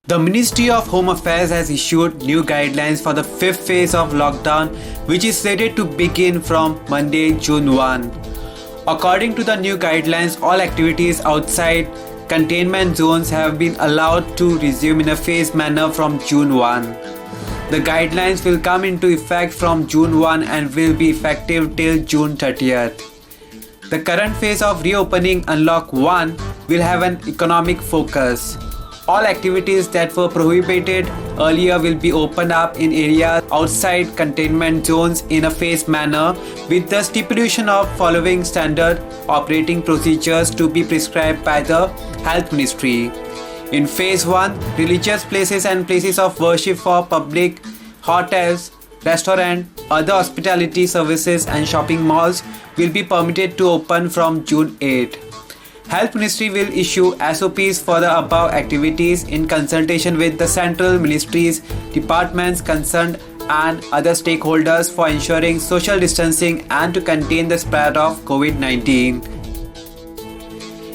The Ministry of Home Affairs has issued new guidelines for the fifth phase of lockdown, which is slated to begin from Monday, June 1. According to the new guidelines, all activities outside containment zones have been allowed to resume in a phased manner from June 1. The guidelines will come into effect from June 1 and will be effective till June 30th. The current phase of reopening Unlock 1 will have an economic focus. All activities that were prohibited earlier will be opened up in areas outside containment zones in a phased manner, with the stipulation of following standard operating procedures to be prescribed by the Health Ministry. In phase 1, religious places and places of worship for public, hotels, restaurants, other hospitality services and shopping malls will be permitted to open from June 8. Health Ministry will issue SOPs for the above activities in consultation with the central ministries, departments concerned and other stakeholders for ensuring social distancing and to contain the spread of COVID-19.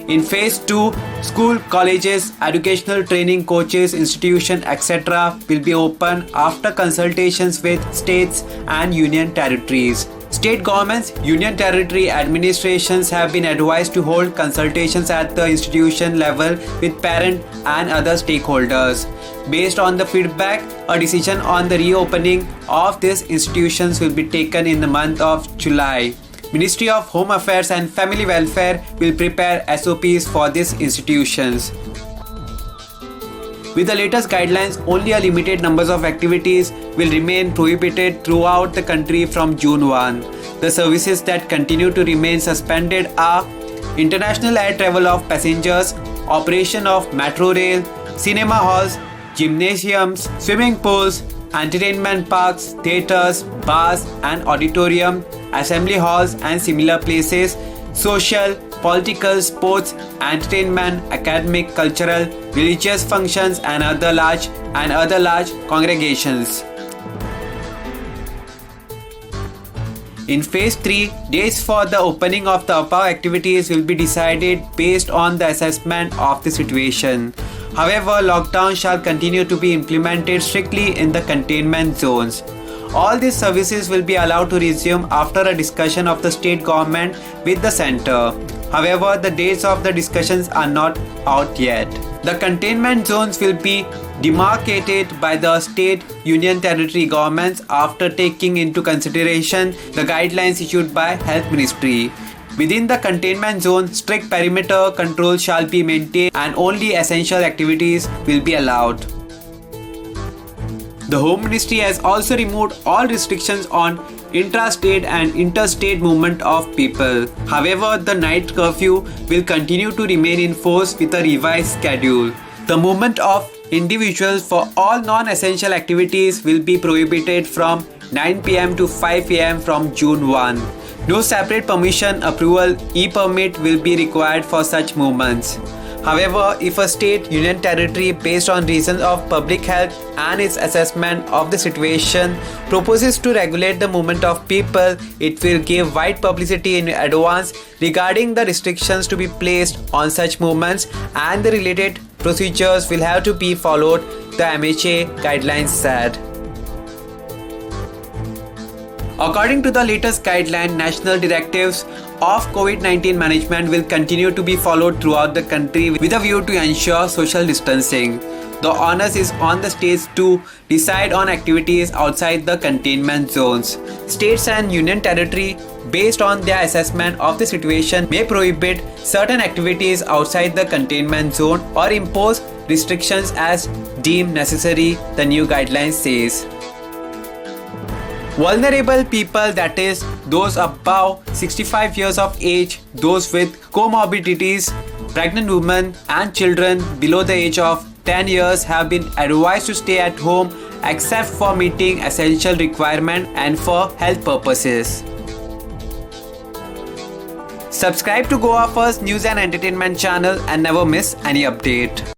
In phase 2, school, colleges, educational training coaches, institutions, etc. will be open after consultations with states and union territories. State governments, union territory administrations have been advised to hold consultations at the institution level with parent and other stakeholders. Based on the feedback, a decision on the reopening of these institutions will be taken in the month of July. Ministry of Home Affairs and Family Welfare will prepare SOPs for these institutions. With the latest guidelines, only a limited number of activities will remain prohibited throughout the country from June 1. The services that continue to remain suspended are international air travel of passengers, operation of metro rail, cinema halls, gymnasiums, swimming pools, entertainment parks, theatres, bars and auditorium, assembly halls and similar places, social, political, sports, entertainment, academic, cultural, religious functions and other large congregations. In phase 3, dates for the opening of the above activities will be decided based on the assessment of the situation. However, lockdown shall continue to be implemented strictly in the containment zones. All these services will be allowed to resume after a discussion of the state government with the centre. However, the dates of the discussions are not out yet. The containment zones will be demarcated by the state, union territory governments after taking into consideration the guidelines issued by Health Ministry. Within the containment zone, strict perimeter control shall be maintained and only essential activities will be allowed. The Home Ministry has also removed all restrictions on intrastate and interstate movement of people. However, the night curfew will continue to remain in force with a revised schedule. The movement of individuals for all non-essential activities will be prohibited from 9 pm to 5 am from June 1. No separate permission approval e-permit will be required for such movements. However, if a state, union territory based on reasons of public health and its assessment of the situation proposes to regulate the movement of people, it will give wide publicity in advance regarding the restrictions to be placed on such movements and the related procedures will have to be followed, the MHA guidelines said. According to the latest guideline, national directives of COVID-19 management will continue to be followed throughout the country with a view to ensure social distancing. The onus is on the states to decide on activities outside the containment zones. States and union territory, based on their assessment of the situation, may prohibit certain activities outside the containment zone or impose restrictions as deemed necessary, the new guidelines says. Vulnerable people, that is, those above 65 years of age, those with comorbidities, pregnant women and children below the age of 10 years have been advised to stay at home except for meeting essential requirements and for health purposes. Subscribe to Goa First News and Entertainment channel and never miss any update.